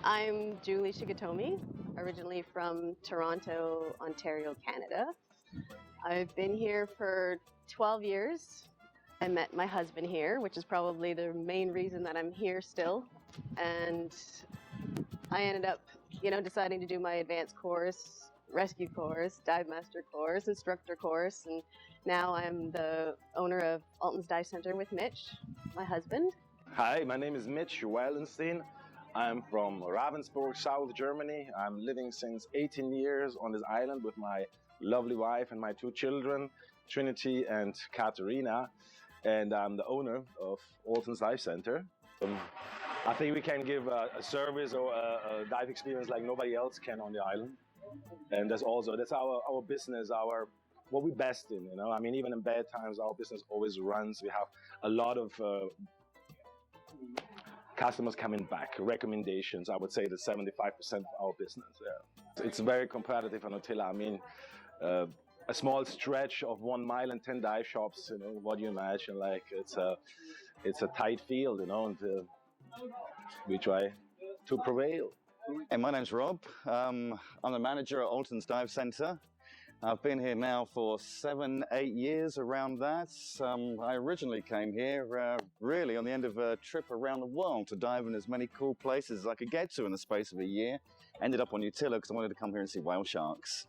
I'm Julie Shigatomi, originally from Toronto, Ontario, Canada. I've been here for 12 years. I met my husband here, which is probably the main reason that I'm here still. And I ended up, deciding to do my advanced course, rescue course, dive master course, instructor course, and now I'm the owner of Alton's Dive Center with Mitch, my husband. Hi, my name is Mitch Weilenstein. I'm from Ravensburg, South Germany. I'm living since 18 years on this island with my lovely wife and my two children, Trinity and Katerina. And I'm the owner of Alton's Dive Center. I think we can give a service or a dive experience like nobody else can on the island. And that's our business, what we're best in, I mean, even in bad times, our business always runs. We have a lot of customers coming back, recommendations. I would say that 75% of our business. Yeah. It's very competitive on Utila. I mean, a small stretch of 1 mile and 10 dive shops, what do you imagine? Like it's a tight field, and we try to prevail. Hey, my name's Rob. I'm the manager at Alton's Dive Center. I've been here now for 7-8 years, around that. I originally came here really on the end of a trip around the world to dive in as many cool places as I could get to in the space of a year. Ended up on Utila because I wanted to come here and see whale sharks.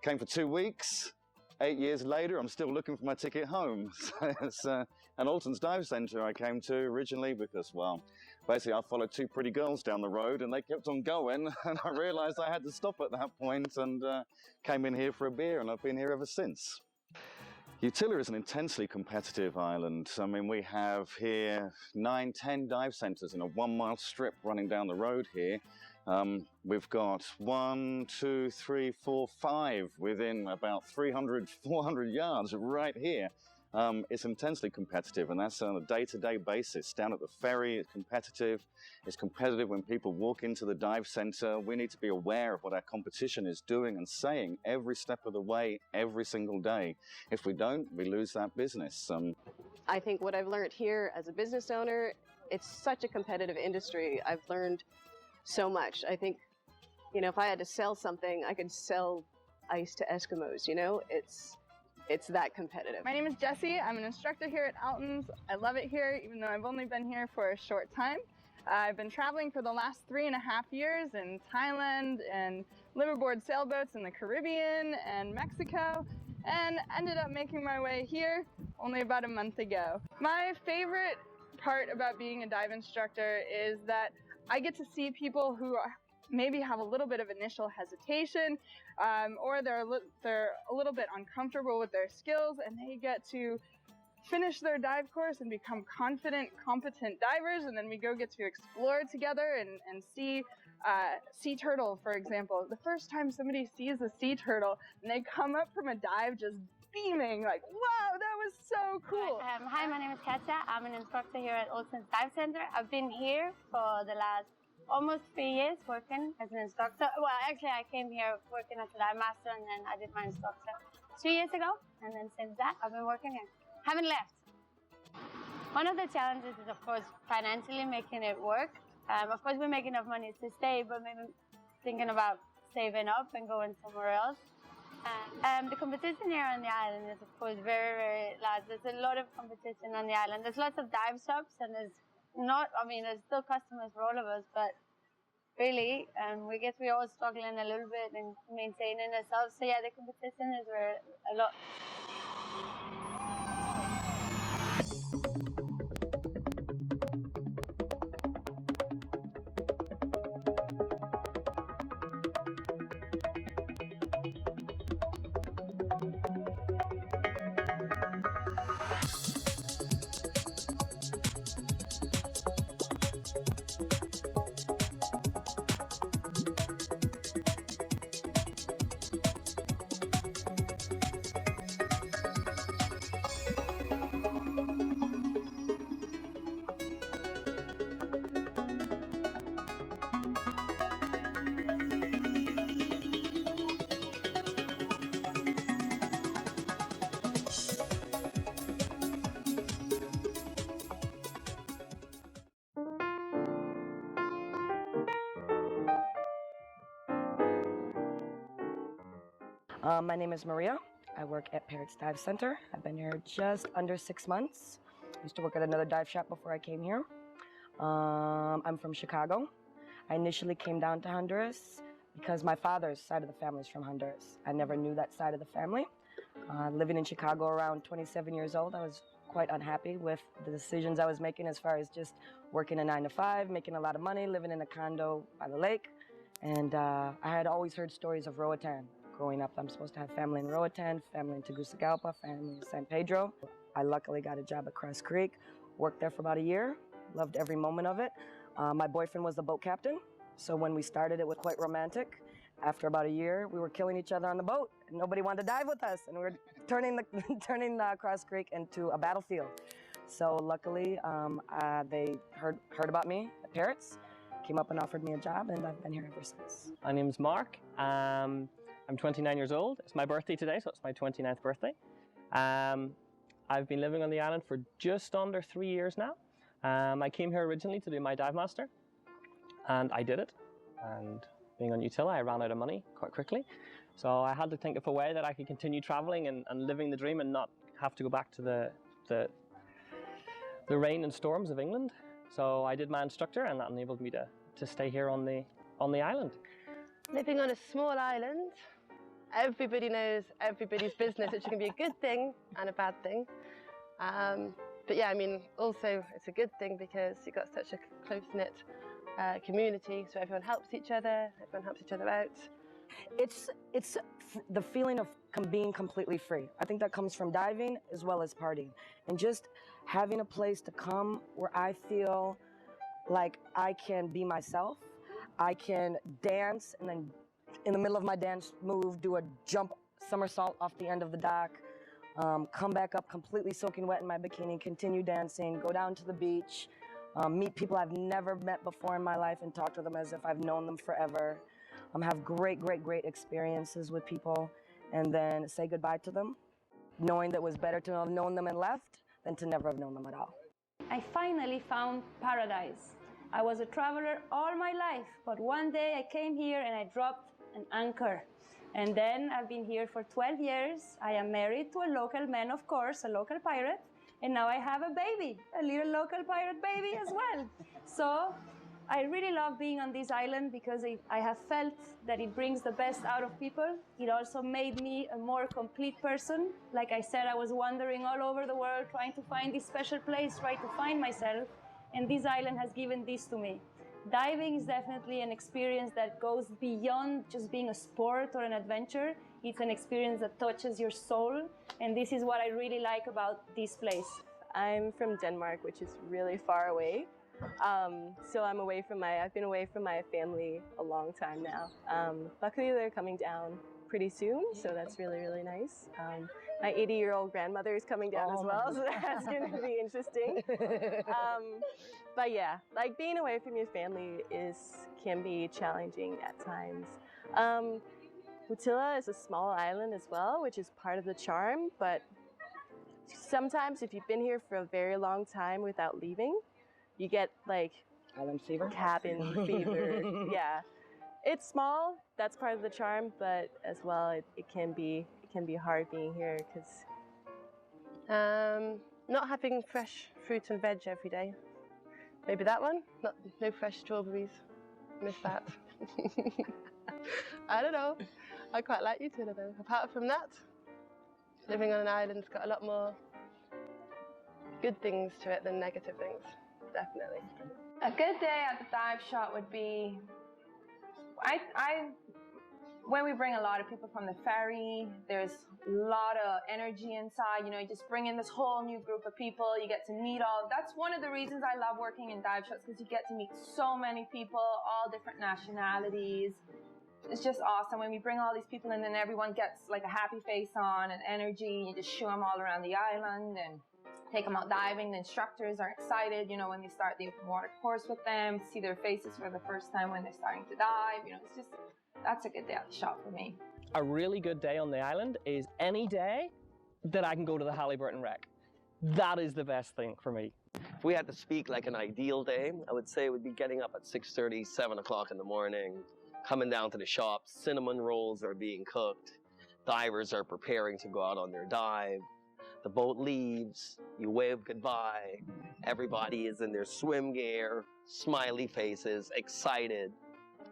Came for 2 weeks. 8 years later, I'm still looking for my ticket home. So it's an Alton's Dive Center I came to originally because, well, basically I followed 2 pretty girls down the road and they kept on going, and I realized I had to stop at that point and came in here for a beer, and I've been here ever since. Utila is an intensely competitive island. I mean, we have here 9-10 dive centers in a 1 mile strip running down the road here. We've got 1, 2, 3, 4, 5 within about 300-400 yards right here. It's intensely competitive, and that's on a day-to-day basis. Down at the ferry, it's competitive. It's competitive when people walk into the dive center. We need to be aware of what our competition is doing and saying every step of the way, every single day. If we don't, we lose that business. I think what I've learned here as a business owner, it's such a competitive industry. I've learned so much. I think, if I had to sell something, I could sell ice to Eskimos, It's that competitive. My name is Jessie. I'm an instructor here at Alton's. I love it here, even though I've only been here for a short time. I've been traveling for the last 3.5 years in Thailand and liverboard sailboats in the Caribbean and Mexico, and ended up making my way here only about a month ago. My favorite part about being a dive instructor is that I get to see people who maybe have a little bit of initial hesitation, or they're a little bit uncomfortable with their skills, and they get to finish their dive course and become confident, competent divers, and then we get to explore together and see sea turtle, for example. The first time somebody sees a sea turtle and they come up from a dive just beaming, like, wow, that was so cool. Hi, my name is Katja. I'm an instructor here at Alton's Dive Center. I've been here for the last almost 3 years working as an instructor. Well, actually, I came here working as a dive master, and then I did my instructor 2 years ago. And then since that, I've been working here. Haven't left. One of the challenges is, of course, financially making it work. Of course, we make enough money to stay, but maybe thinking about saving up and going somewhere else. The competition here on the island is, of course, very, very large. There's a lot of competition on the island. There's lots of dive shops, and there's still customers for all of us, but really, we're all struggling a little bit in maintaining ourselves. So yeah, the competition is a lot. My name is Maria. I work at Parrots Dive Center. I've been here just under 6 months. Used to work at another dive shop before I came here. I'm from Chicago. I initially came down to Honduras because my father's side of the family is from Honduras. I never knew that side of the family. Living in Chicago around 27 years old, I was quite unhappy with the decisions I was making as far as just working a 9 to 5, making a lot of money, living in a condo by the lake. And I had always heard stories of Roatan. Growing up, I'm supposed to have family in Roatan, family in Tegucigalpa, family in San Pedro. I luckily got a job at Cross Creek, worked there for about a year, loved every moment of it. My boyfriend was the boat captain, so when we started, it was quite romantic. After about a year, we were killing each other on the boat, and nobody wanted to dive with us, and we were turning Cross Creek into a battlefield. So luckily, they heard about me at Parrots, came up and offered me a job, and I've been here ever since. My name's Mark. I'm 29 years old. It's my birthday today, so it's my 29th birthday. I've been living on the island for just under 3 years now. I came here originally to do my dive master, and I did it. And being on Utila, I ran out of money quite quickly. So I had to think of a way that I could continue traveling and living the dream and not have to go back to the rain and storms of England. So I did my instructor, and that enabled me to stay here on the island. Living on a small island, everybody knows everybody's business, which can be a good thing and a bad thing. But yeah, I mean, also it's a good thing because you've got such a close-knit community, so everyone helps each other out. It's the feeling of being completely free. I think that comes from diving as well as partying. And just having a place to come where I feel like I can be myself. I can dance, and then in the middle of my dance move, do a jump somersault off the end of the dock, come back up completely soaking wet in my bikini, continue dancing, go down to the beach, meet people I've never met before in my life and talk to them as if I've known them forever. Have great experiences with people, and then say goodbye to them, knowing that it was better to have known them and left than to never have known them at all. I finally found paradise. I was a traveler all my life, but one day I came here and I dropped an anchor. And then I've been here for 12 years. I am married to a local man, of course, a local pirate. And now I have a baby, a little local pirate baby as well. So I really love being on this island because I have felt that it brings the best out of people. It also made me a more complete person. Like I said, I was wandering all over the world trying to find this special place, trying to find myself. And this island has given this to me. Diving is definitely an experience that goes beyond just being a sport or an adventure. It's an experience that touches your soul, and this is what I really like about this place. I'm from Denmark, which is really far away. So I've been away from my family a long time now. Luckily, they're coming down pretty soon, so that's really nice. My 80-year-old grandmother is coming down as well, so that's going to be interesting. But yeah, like being away from your family can be challenging at times. Utila is a small island as well, which is part of the charm, but sometimes if you've been here for a very long time without leaving, you get like Island fever? Cabin fever. Yeah. It's small, that's part of the charm, but as well it can be hard being here because not having fresh fruit and veg every day. Maybe that one? No fresh strawberries. Miss that. I don't know. I quite like Utila though. Apart from that, living on an island's got a lot more good things to it than negative things. Definitely. A good day at the dive shop would be, when we bring a lot of people from the ferry, there's a lot of energy inside, you just bring in this whole new group of people, you get to meet that's one of the reasons I love working in dive shops, because you get to meet so many people, all different nationalities. It's just awesome when we bring all these people in and everyone gets like a happy face on and energy, you just shoo them all around the island and take them out diving. The instructors are excited, when they start the open water course with them, see their faces for the first time when they're starting to dive, that's a good day at the shop for me. A really good day on the island is any day that I can go to the Halliburton wreck. That is the best thing for me. If we had to speak like an ideal day, I would say it would be getting up at 6:30, 7 o'clock in the morning, coming down to the shop, cinnamon rolls are being cooked, divers are preparing to go out on their dive. The boat leaves, you wave goodbye. Everybody is in their swim gear, smiley faces, excited.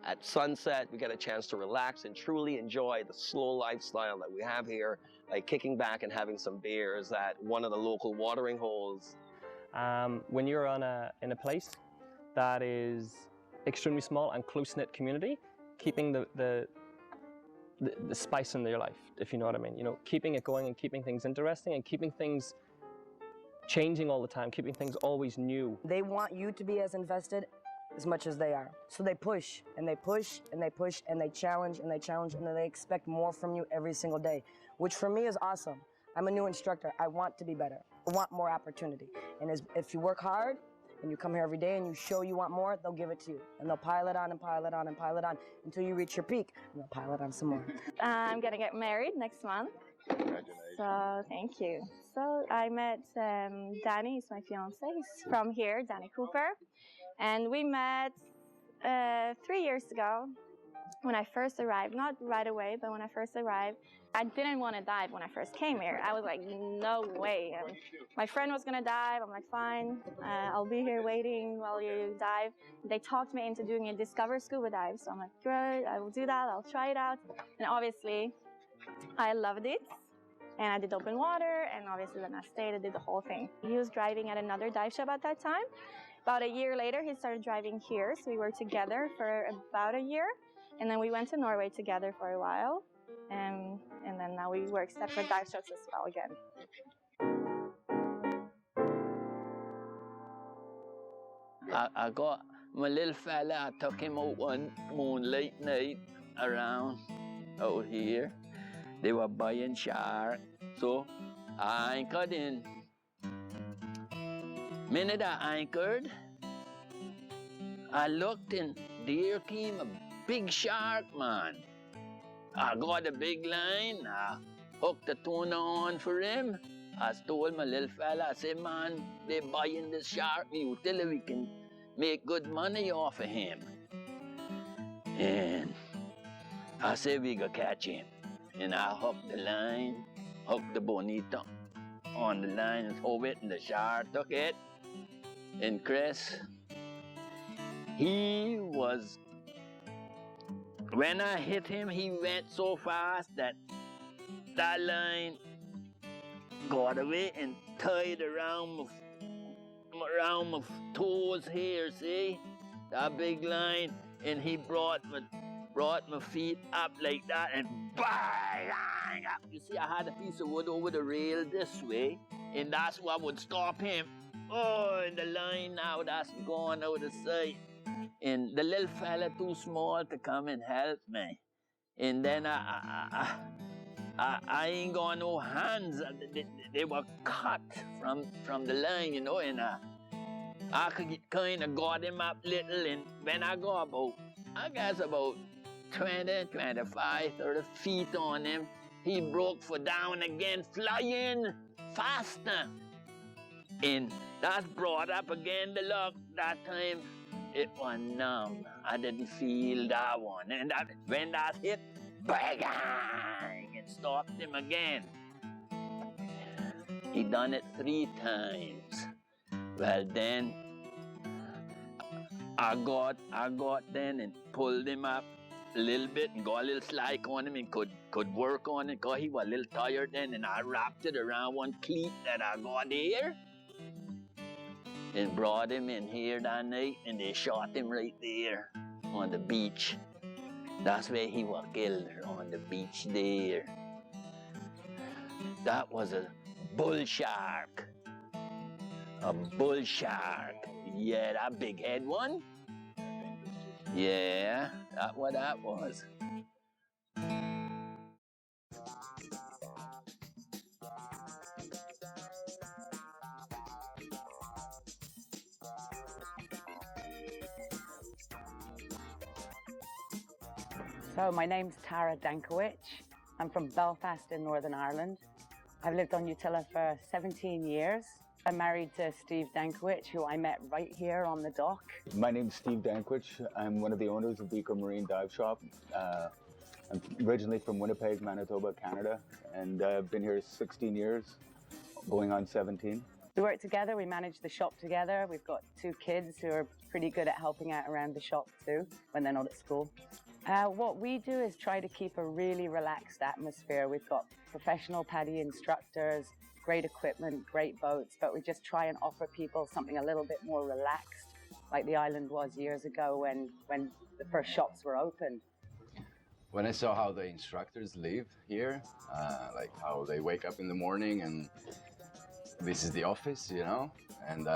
At sunset, we get a chance to relax and truly enjoy the slow lifestyle that we have here by kicking back and having some beers at one of the local watering holes. When you're in a place that is extremely small and close-knit community, keeping the spice in your life, if you know what I mean. You know, keeping it going and keeping things interesting and keeping things changing all the time, keeping things always new. They want you to be as invested as much as they are. So they push and they push and they push and they challenge and they challenge and then they expect more from you every single day, which for me is awesome. I'm a new instructor. I want to be better. I want more opportunity. And if you work hard and you come here every day and you show you want more, they'll give it to you. And they'll pile it on and pile it on and pile it on until you reach your peak. And they'll pile it on some more. I'm gonna get married next month. Congratulations. So thank you. So I met Danny, he's my fiance. He's from here, Danny Cooper. And we met 3 years ago when I first arrived. Not right away, but when I first arrived. I didn't want to dive when I first came here. I was like, no way. And my friend was going to dive. I'm like, fine, I'll be here waiting while you dive. They talked me into doing a Discover Scuba dive. So I'm like, great, I will do that. I'll try it out. And obviously, I loved it. And I did open water. And obviously, then I stayed and did the whole thing. He was driving at another dive shop at that time. About a year later, he started driving here. So we were together for about a year. And then we went to Norway together for a while. And then now we work separate dive shops as well again. I got my little fella, I took him out one moonlight night around out here. They were buying shark, so I anchored in. Minute I anchored, I looked and there came a big shark, man. I got a big line, I hooked the tuna on for him. I told my little fella, I said, man, they're buying this shark meat till we can make good money off of him. And I said, we gonna catch him. And I hooked the line, hooked the bonito on the line and threw it, and the shark took it. And Chris, he was, when I hit him, he went so fast that line got away and tied around my toes here, see? That big line, and he brought my feet up like that and bang up. You see, I had a piece of wood over the rail this way, and that's what would stop him. Oh, and the line now, that's gone out of sight. And the little fella too small to come and help me. And then I ain't got no hands. They were cut from the line, you know, and I could kind of got him up little, and when I got about, I guess about 20, 25, 30 feet on him, he broke for down again, flying faster. And that's brought up again the luck. That time, it was numb. I didn't feel that one. And when that hit, bang, it stopped him again. He done it 3 times. Well, then, I got then and pulled him up a little bit and got a little slack on him and could work on it because he was a little tired then, and I wrapped it around one cleat that I got here and brought him in here that night, and they shot him right there on the beach. That's where he was killed, on the beach there. That was a bull shark. A bull shark. Yeah, that big head one. Yeah, that's what that was. So my name's Tara Dankowicz. I'm from Belfast in Northern Ireland. I've lived on Utila for 17 years. I'm married to Steve Dankowicz, who I met right here on the dock. My name's Steve Dankowicz. I'm one of the owners of Beaker Marine Dive Shop. I'm originally from Winnipeg, Manitoba, Canada, and I've been here 16 years, going on 17. We work together, we manage the shop together. We've got 2 kids who are pretty good at helping out around the shop too, when they're not at school. What we do is try to keep a really relaxed atmosphere. We've got professional PADI instructors, great equipment, great boats, but we just try and offer people something a little bit more relaxed, like the island was years ago when the first shops were opened. When I saw how the instructors live here, like how they wake up in the morning and this is the office, you know, and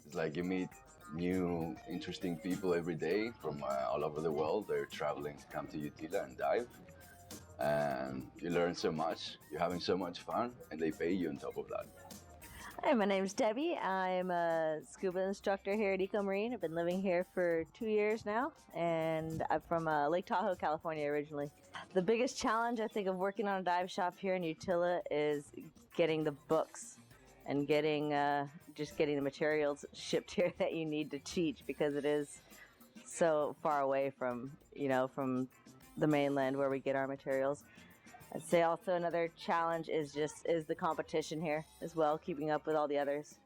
it's like you meet new interesting people every day from all over the world. They're traveling to come to Utila and dive, and you learn so much, you're having so much fun, and they pay you on top of that. Hi, my name's Debbie. I'm a scuba instructor here at Eco Marine. I've been living here for 2 years now, and I'm from Lake Tahoe, California originally. The biggest challenge I think of working on a dive shop here in Utila is getting the books and getting just getting the materials shipped here that you need to teach, because it is so far away from, you know, from the mainland where we get our materials. I'd say also another challenge is the competition here as well, keeping up with all the others.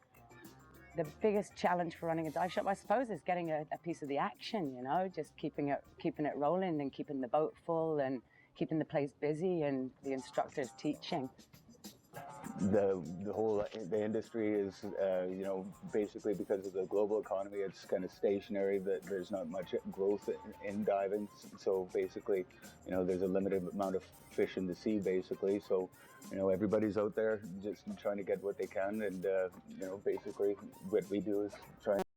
The biggest challenge for running a dive shop, I suppose, is getting a piece of the action, you know, just keeping it rolling and keeping the boat full and keeping the place busy and the instructors teaching. The industry is, you know, basically because of the global economy, it's kind of stationary. That there's not much growth in diving. So basically, you know, there's a limited amount of fish in the sea, basically. So, you know, everybody's out there just trying to get what they can, and you know, basically what we do is try